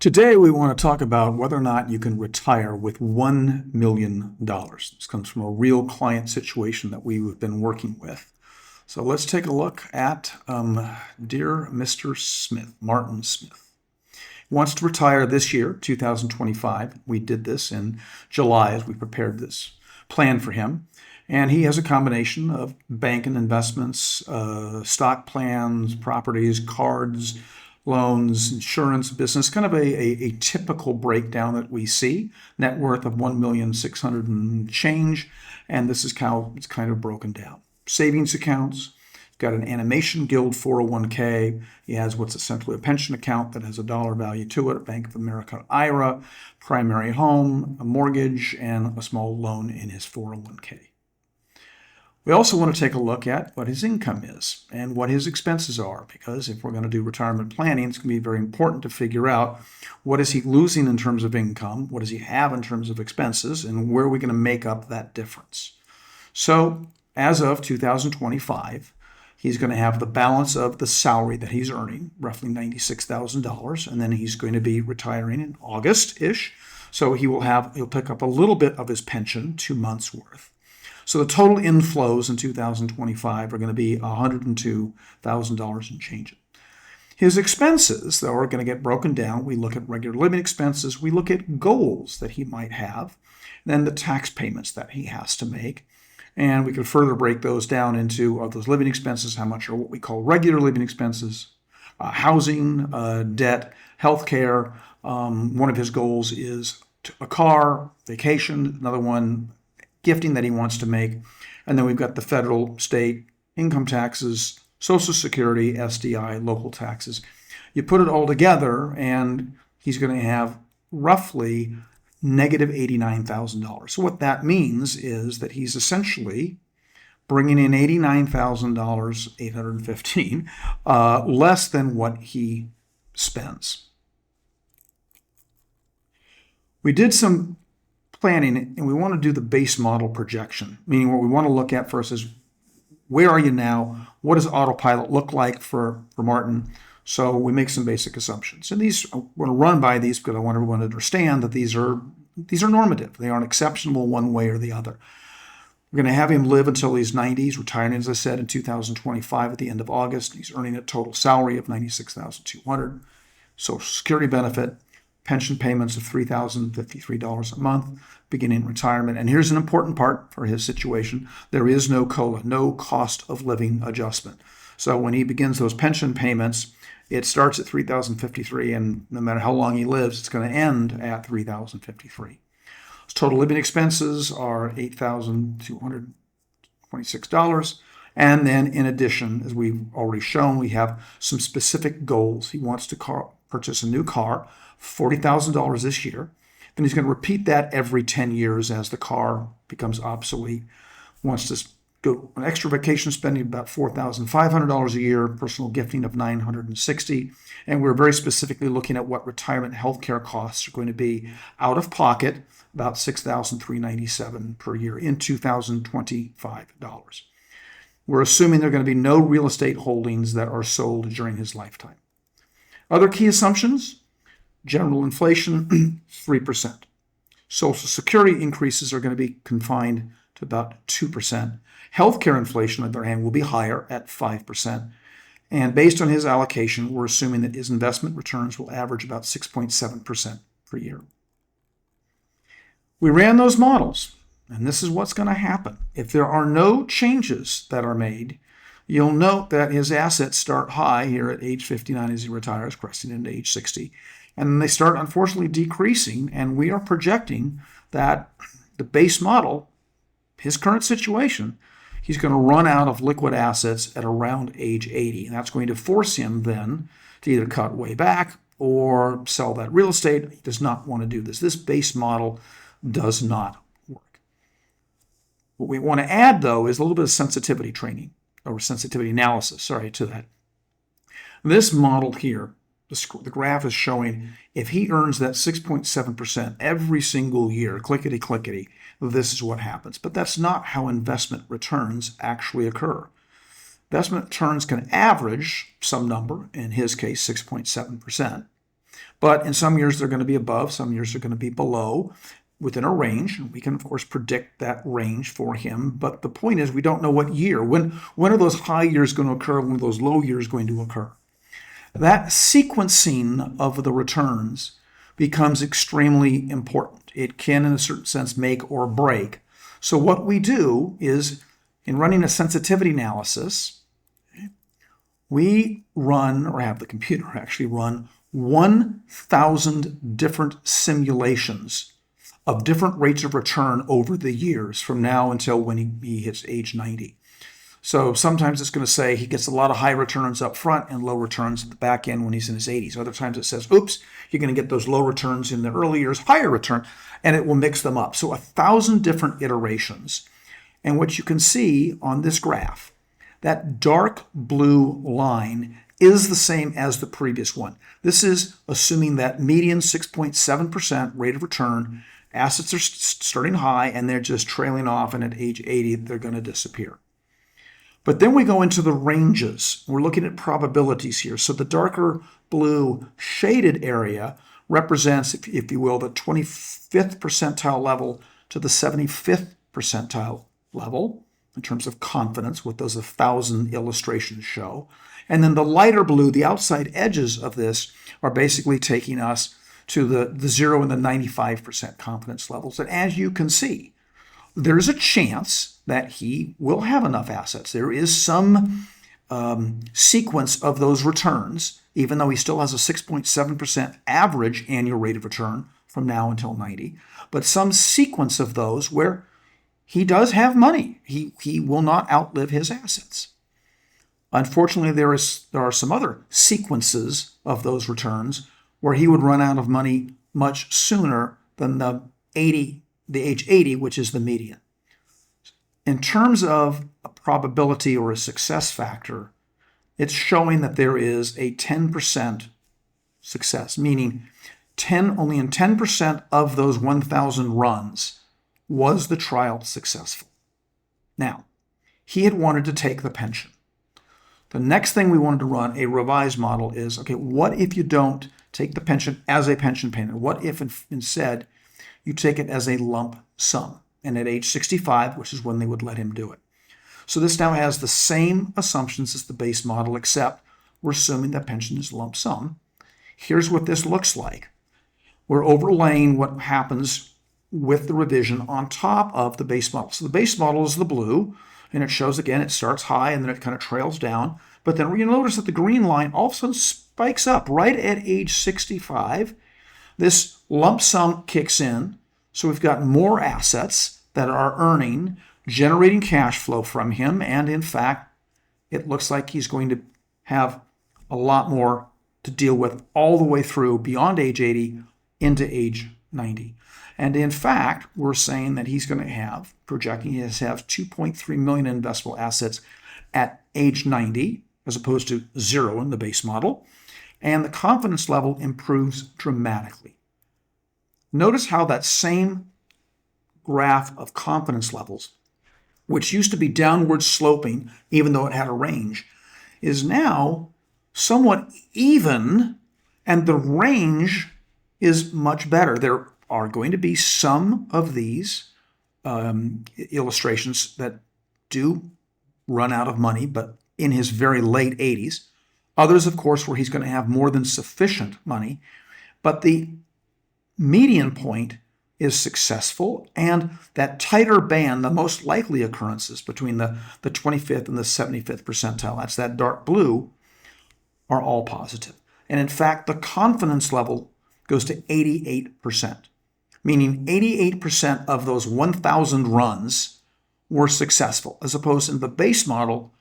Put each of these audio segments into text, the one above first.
Today, we want to talk about whether or not you can retire with $1 million. This comes from a real client situation that we've been working with. So let's take a look at dear Mr. Smith, Martin Smith. He wants to retire this year, 2025. We did this in July as we prepared this plan for him. And he has a combination of bank and investments, stock plans, properties, cards, loans, insurance, business, kind of a typical breakdown that we see. Net worth of $1,600,000 and change, and this is how it's kind of broken down. Savings accounts, got an animation guild 401k. He has what's essentially a pension account that has a dollar value to it, a Bank of America IRA, primary home, a mortgage, and a small loan in his 401k. We also want to take a look at what his income is and what his expenses are, because if we're going to do retirement planning, it's going to be very important to figure out what is he losing in terms of income, what does he have in terms of expenses, and where are we going to make up that difference. So as of 2025, he's going to have the balance of the salary that he's earning, roughly $96,000, and then he's going to be retiring in August-ish. So he'll pick up a little bit of his pension, 2 months worth. So the total inflows in 2025 are going to be $102,000 and change. His expenses, though, are going to get broken down. We look at regular living expenses. We look at goals that he might have, then the tax payments that he has to make. And we can further break those down into those living expenses, how much are what we call regular living expenses, housing, debt, healthcare. One of his goals is a car, vacation, another one, gifting that he wants to make. And then we've got the federal, state, income taxes, Social Security, SDI, local taxes. You put it all together and he's going to have roughly negative $89,000. So what that means is that he's essentially bringing in $89,815, less than what he spends. We did some planning, and we want to do the base model projection, meaning what we want to look at first is where are you now? What does autopilot look like for Martin? So we make some basic assumptions. And these, I want to run by these because I want everyone to understand that these are normative. They aren't exceptional one way or the other. We're going to have him live until he's 90. He's retiring, as I said, in 2025 at the end of August. He's earning a total salary of $96,200, Social Security benefit, pension payments of $3,053 a month, beginning retirement. And here's an important part for his situation. There is no COLA, no cost of living adjustment. So when he begins those pension payments, it starts at $3,053, and no matter how long he lives, it's going to end at $3,053. His total living expenses are $8,226. And then in addition, as we've already shown, we have some specific goals. He wants to purchase a new car, $40,000 this year. Then he's going to repeat that every 10 years as the car becomes obsolete. Wants to do an extra vacation spending about $4,500 a year, personal gifting of $960. And we're very specifically looking at what retirement healthcare costs are going to be out of pocket, about $6,397 per year in 2025 dollars. We're assuming there are going to be no real estate holdings that are sold during his lifetime. Other key assumptions: general inflation, 3%. Social Security increases are going to be confined to about 2%. Healthcare inflation, on the other hand, will be higher at 5%. And based on his allocation, we're assuming that his investment returns will average about 6.7% per year. We ran those models, and this is what's going to happen. If there are no changes that are made, you'll note that his assets start high here at age 59 as he retires, cresting into age 60. And then they start, unfortunately, decreasing, and we are projecting that the base model, his current situation, he's going to run out of liquid assets at around age 80. And that's going to force him then to either cut way back or sell that real estate. He does not want to do this. This base model does not work. What we want to add, though, is a little bit of sensitivity training, or sensitivity analysis, to that. This model here, the graph is showing if he earns that 6.7% every single year, clickety-clickety, this is what happens. But that's not how investment returns actually occur. Investment returns can average some number, in his case 6.7%, But in some years, they're going to be above, some years they're going to be below, within a range. We can, of course, predict that range for him. But the point is, we don't know what year. When are those high years going to occur? When are those low years going to occur? That sequencing of the returns becomes extremely important. It can, in a certain sense, make or break. So what we do is, in running a sensitivity analysis, we run, or have the computer actually run, 1,000 different simulations of different rates of return over the years from now until when he hits age 90. So sometimes it's going to say he gets a lot of high returns up front and low returns at the back end when he's in his 80s. Other times it says, oops, you're going to get those low returns in the early years, higher return, and it will mix them up. So 1,000 different iterations. And what you can see on this graph, that dark blue line is the same as the previous one. This is assuming that median 6.7% rate of return. Assets are starting high and they're just trailing off, and at age 80, they're going to disappear. But then we go into the ranges. We're looking at probabilities here. So the darker blue shaded area represents, if you will, the 25th percentile level to the 75th percentile level in terms of confidence, what those 1,000 illustrations show. And then the lighter blue, the outside edges of this, are basically taking us to the 0 and the 95% confidence levels. And as you can see, there's a chance that he will have enough assets. There is some sequence of those returns, even though he still has a 6.7% average annual rate of return from now until 90, but some sequence of those where he does have money. He will not outlive his assets. Unfortunately, there are some other sequences of those returns where he would run out of money much sooner than the age 80, which is the median. In terms of a probability or a success factor, it's showing that there is a 10% success, meaning only in 10% of those 1,000 runs was the trial successful. Now, he had wanted to take the pension. The next thing we wanted to run, a revised model, is, okay, what if you don't take the pension as a pension payment? What if instead you take it as a lump sum? And at age 65, which is when they would let him do it. So this now has the same assumptions as the base model, except we're assuming that pension is lump sum. Here's what this looks like. We're overlaying what happens with the revision on top of the base model. So the base model is the blue, and it shows, again, it starts high and then it kind of trails down. But then you notice that the green line all of a sudden spikes up right at age 65. This lump sum kicks in. So we've got more assets that are earning, generating cash flow from him. And in fact, it looks like he's going to have a lot more to deal with all the way through beyond age 80 into age 90. And in fact, we're saying that he's going to have, projecting he has 2.3 million in investable assets at age 90, as opposed to 0 in the base model. And the confidence level improves dramatically. Notice how that same graph of confidence levels, which used to be downward sloping, even though it had a range, is now somewhat even, and the range is much better. There are going to be some of these illustrations that do run out of money, but in his very late 80s. Others, of course, where he's going to have more than sufficient money. But the median point is successful, and that tighter band, the most likely occurrences between the 25th and the 75th percentile, that's that dark blue, are all positive. And in fact, the confidence level goes to 88%, meaning 88% of those 1,000 runs were successful, as opposed to the base model,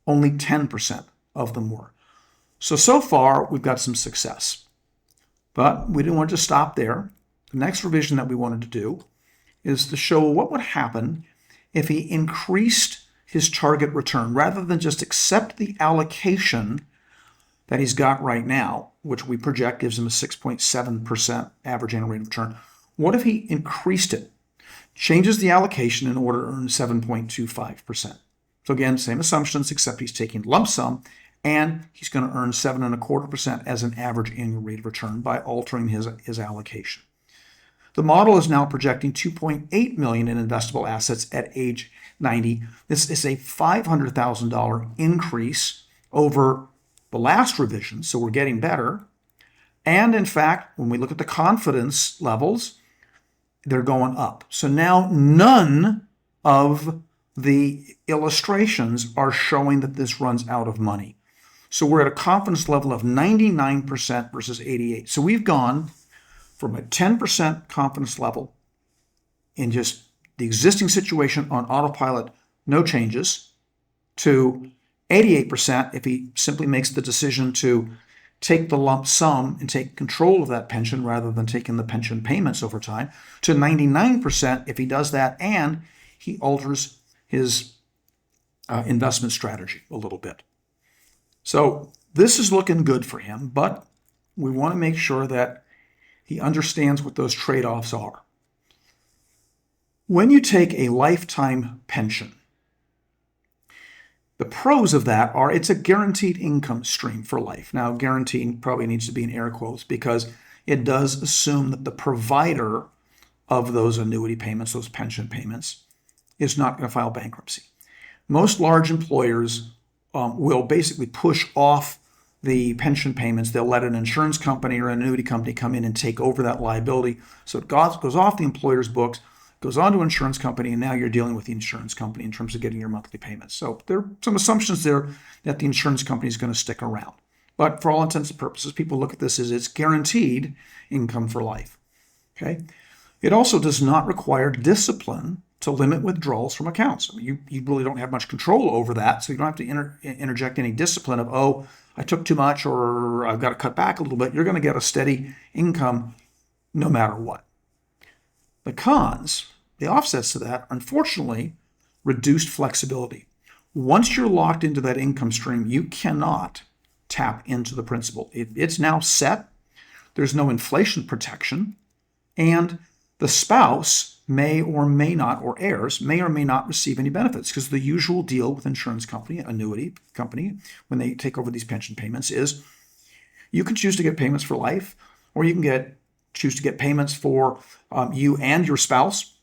only 10% of them were. So far, we've got some success. But we didn't want to stop there. The next revision that we wanted to do is to show what would happen if he increased his target return rather than just accept the allocation that he's got right now, which we project gives him a 6.7% average annual rate of return. What if he increased it, changes the allocation in order to earn 7.25%? So again, same assumptions, except he's taking lump sum and he's going to earn 7.25% as an average annual rate of return by altering his allocation. The model is now projecting $2.8 million in investable assets at age 90. This is a $500,000 increase over the last revision, so we're getting better. And in fact, when we look at the confidence levels, they're going up. So now none of the illustrations are showing that this runs out of money. So we're at a confidence level of 99% versus 88%. So we've gone from a 10% confidence level in just the existing situation on autopilot, no changes, to 88% if he simply makes the decision to take the lump sum and take control of that pension rather than taking the pension payments over time, to 99% if he does that and he alters his investment strategy a little bit. So this is looking good for him, but we want to make sure that he understands what those trade-offs are. When you take a lifetime pension, the pros of that are it's a guaranteed income stream for life. Now, guaranteed probably needs to be in air quotes because it does assume that the provider of those annuity payments, those pension payments, is not going to file bankruptcy. Most large employers will basically push off the pension payments. They'll let an insurance company or an annuity company come in and take over that liability. So it goes off the employer's books, goes on to an insurance company, and now you're dealing with the insurance company in terms of getting your monthly payments. So there are some assumptions there that the insurance company is going to stick around. But for all intents and purposes, people look at this as it's guaranteed income for life. Okay. It also does not require discipline to limit withdrawals from accounts. I mean, you really don't have much control over that, so you don't have to interject any discipline of, oh, I took too much or I've got to cut back a little bit. You're going to get a steady income no matter what. The cons, the offsets to that, unfortunately, reduced flexibility. Once you're locked into that income stream, you cannot tap into the principal. It's now set. There's no inflation protection, and the spouse may or may not, or heirs may or may not receive any benefits, because the usual deal with insurance company, annuity company, when they take over these pension payments is you can choose to get payments for life, or you can choose to get payments for you and your spouse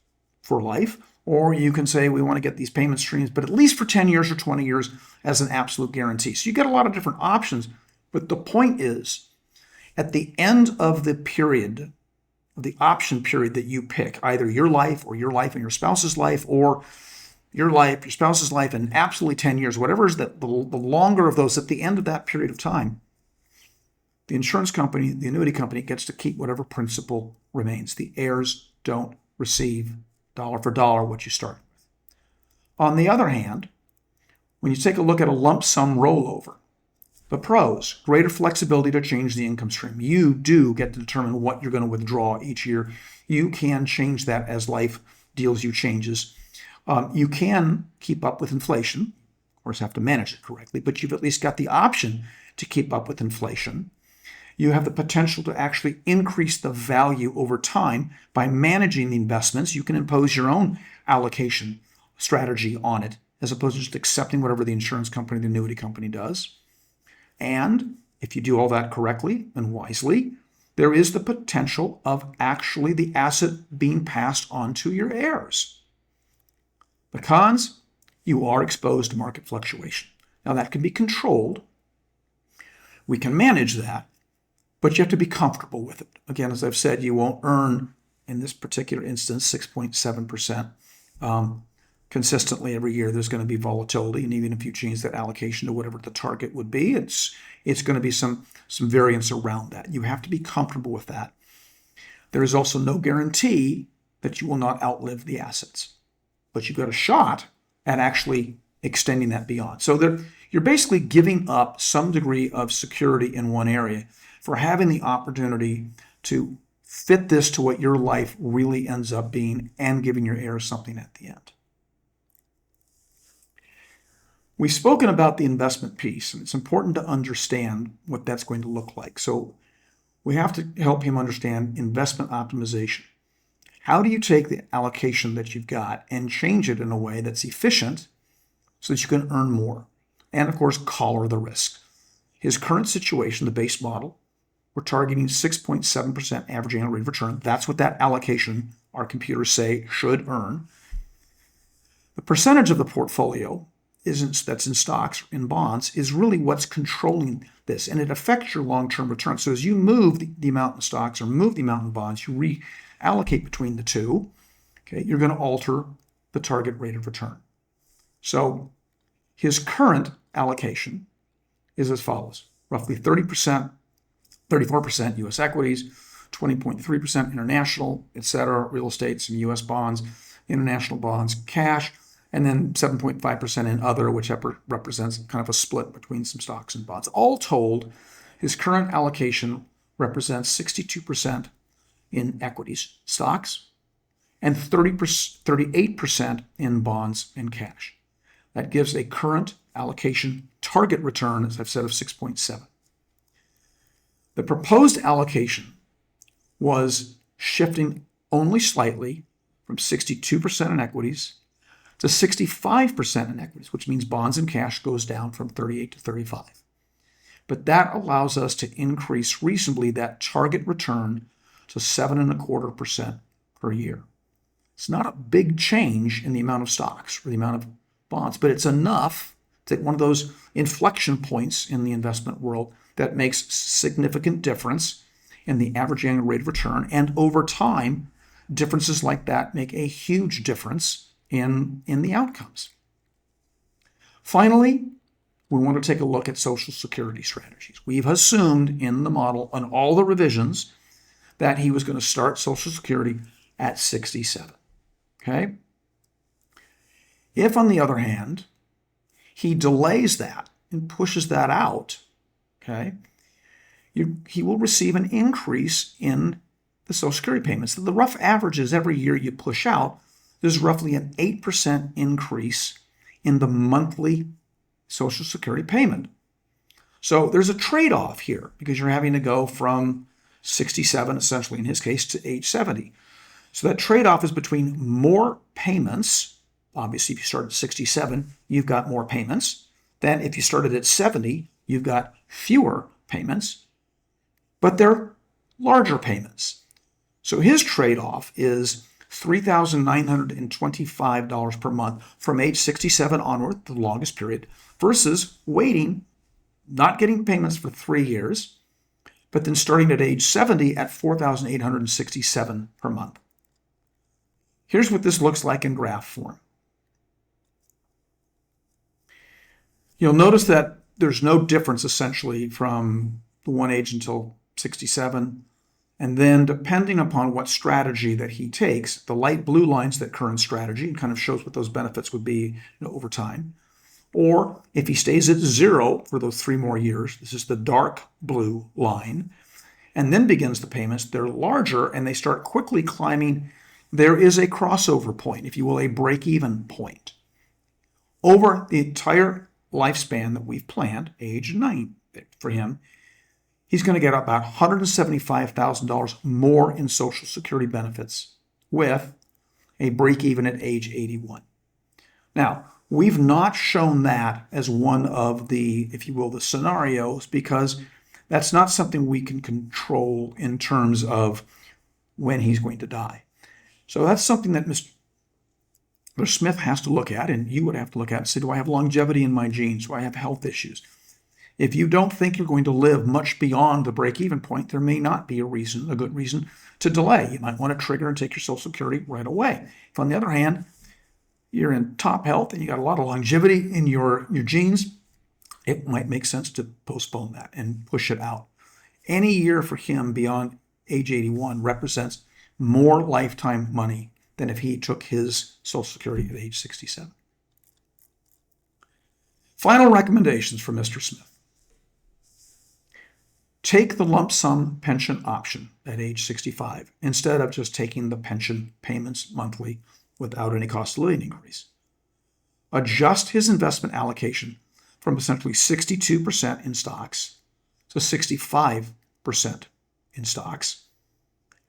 for life, or you can say we want to get these payment streams, but at least for 10 years or 20 years as an absolute guarantee. So you get a lot of different options, but the point is at the end of the period, the option period that you pick, either your life and your spouse's life, or your life, your spouse's life, and absolutely 10 years, whatever is the longer of those, at the end of that period of time, the insurance company, the annuity company gets to keep whatever principal remains. The heirs don't receive dollar for dollar what you started with. On the other hand, when you take a look at a lump sum rollover, the pros, greater flexibility to change the income stream. You do get to determine what you're going to withdraw each year. You can change that as life deals you changes. You can keep up with inflation. Of course, have to manage it correctly, but you've at least got the option to keep up with inflation. You have the potential to actually increase the value over time by managing the investments. You can impose your own allocation strategy on it, as opposed to just accepting whatever the insurance company, the annuity company does. And if you do all that correctly and wisely, there is the potential of actually the asset being passed on to your heirs. The cons, you are exposed to market fluctuation. Now that can be controlled. We can manage that, but you have to be comfortable with it. Again, as I've said, you won't earn, in this particular instance, 6.7%. Consistently every year. There's going to be volatility, and even if you change that allocation to whatever the target would be, it's going to be some variance around that. You have to be comfortable with that. There is also no guarantee that you will not outlive the assets, but you've got a shot at actually extending that beyond. So you're basically giving up some degree of security in one area for having the opportunity to fit this to what your life really ends up being and giving your heirs something at the end. We've spoken about the investment piece, and it's important to understand what that's going to look like. So we have to help him understand investment optimization. How do you take the allocation that you've got and change it in a way that's efficient so that you can earn more? And of course, collar the risk. his current situation, the base model, we're targeting 6.7% average annual rate of return. That's what that allocation, our computers say, should earn. The percentage of the portfolio that's in stocks, in bonds, is really what's controlling this, and it affects your long-term return. So as you move the amount in stocks or move the amount in bonds, you reallocate between the two, okay, you're going to alter the target rate of return. So his current allocation is as follows: roughly 30%, 34% U.S. equities, 20.3% international, etc., real estate, some U.S. bonds, international bonds, cash, and then 7.5% in other, which represents kind of a split between some stocks and bonds. All told, his current allocation represents 62% in equities, stocks, and 38% in bonds and cash. That gives a current allocation target return, as I've said, of 6.7. The proposed allocation was shifting only slightly from 62% in equities to 65% in equities, which means bonds and cash goes down from 38 to 35. But that allows us to increase reasonably that target return to 7.25% per year. It's not a big change in the amount of stocks or the amount of bonds, but it's enough to one of those inflection points in the investment world that makes significant difference in the average annual rate of return. And over time, differences like that make a huge difference in the outcomes. Finally, we want to take a look at Social Security strategies. We've assumed in the model on all the revisions that he was going to start Social Security at 67. Okay? If, on the other hand, he delays that and pushes that out, okay, he will receive an increase in the Social Security payments. The rough average is every year you push out, there's roughly an 8% increase in the monthly Social Security payment. So there's a trade-off here because you're having to go from 67, essentially in his case, to age 70. So that trade-off is between more payments. Obviously, if you start at 67, you've got more payments. Then if you started at 70, you've got fewer payments, but they're larger payments. So his trade-off is $3,925 per month from age 67 onward, the longest period, versus waiting, not getting payments for 3 years, but then starting at age 70 at $4,867 per month. Here's what this looks like in graph form. You'll notice that there's no difference essentially from the one age until 67. And then depending upon what strategy that he takes, the light blue line's that current strategy and kind of shows what those benefits would be over time. Or if he stays at 0 for those 3 more years, this is the dark blue line, and then begins the payments, they're larger and they start quickly climbing. There is a crossover point, if you will, a break-even point. Over the entire lifespan that we've planned, age 9 for him, he's going to get about $175,000 more in Social Security benefits with a break-even at age 81. Now, we've not shown that as one of the, if you will, the scenarios, because that's not something we can control in terms of when he's going to die. So that's something that Mr. Smith has to look at, and you would have to look at and say, do I have longevity in my genes? Do I have health issues? If you don't think you're going to live much beyond the break-even point, there may not be a good reason to delay. You might want to trigger and take your Social Security right away. If, on the other hand, you're in top health and you got a lot of longevity in your genes, it might make sense to postpone that and push it out. Any year for him beyond age 81 represents more lifetime money than if he took his Social Security at age 67. Final recommendations for Mr. Smith. Take the lump sum pension option at age 65 instead of just taking the pension payments monthly without any cost of living increase. Adjust his investment allocation from essentially 62% in stocks to 65% in stocks.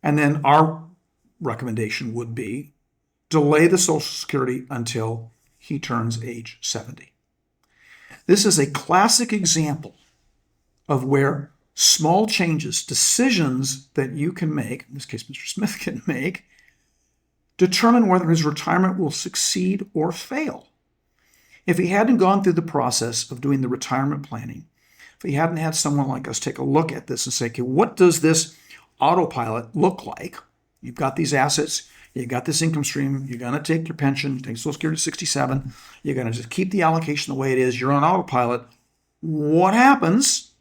And then our recommendation would be delay the Social Security until he turns age 70. This is a classic example of where small changes, decisions that you can make, in this case, Mr. Smith can make, determine whether his retirement will succeed or fail. If he hadn't gone through the process of doing the retirement planning, if he hadn't had someone like us take a look at this and say, okay, what does this autopilot look like? You've got these assets, you've got this income stream, you're going to take your pension, take Social Security 67, you're going to just keep the allocation the way it is, you're on autopilot. What happens?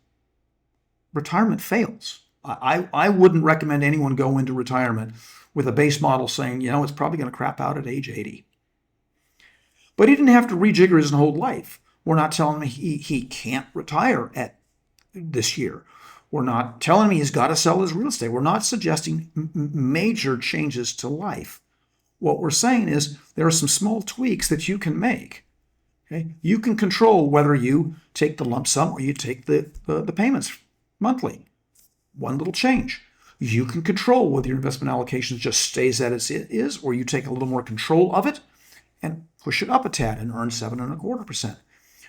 Retirement fails. I wouldn't recommend anyone go into retirement with a base model saying, it's probably going to crap out at age 80. But he didn't have to rejigger his whole life. We're not telling him he can't retire at this year. We're not telling him he's got to sell his real estate. We're not suggesting major changes to life. What we're saying is there are some small tweaks that you can make. Okay? You can control whether you take the lump sum or you take the payments monthly. One little change. You can control whether your investment allocation just stays as it is or you take a little more control of it and push it up a tad and earn 7.25%.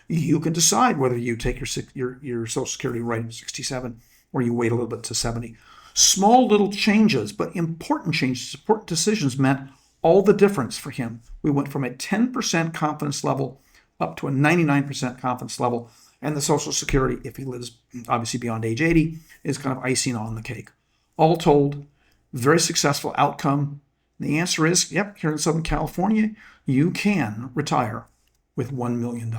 You can decide whether you take your Social Security right at 67 or you wait a little bit to 70. Small little changes, but important changes, important decisions meant all the difference for him. We went from a 10% confidence level up to a 99% confidence level. And the Social Security, if he lives obviously beyond age 80, is kind of icing on the cake. All told, very successful outcome. The answer is, yep, here in Southern California, you can retire with $1 million.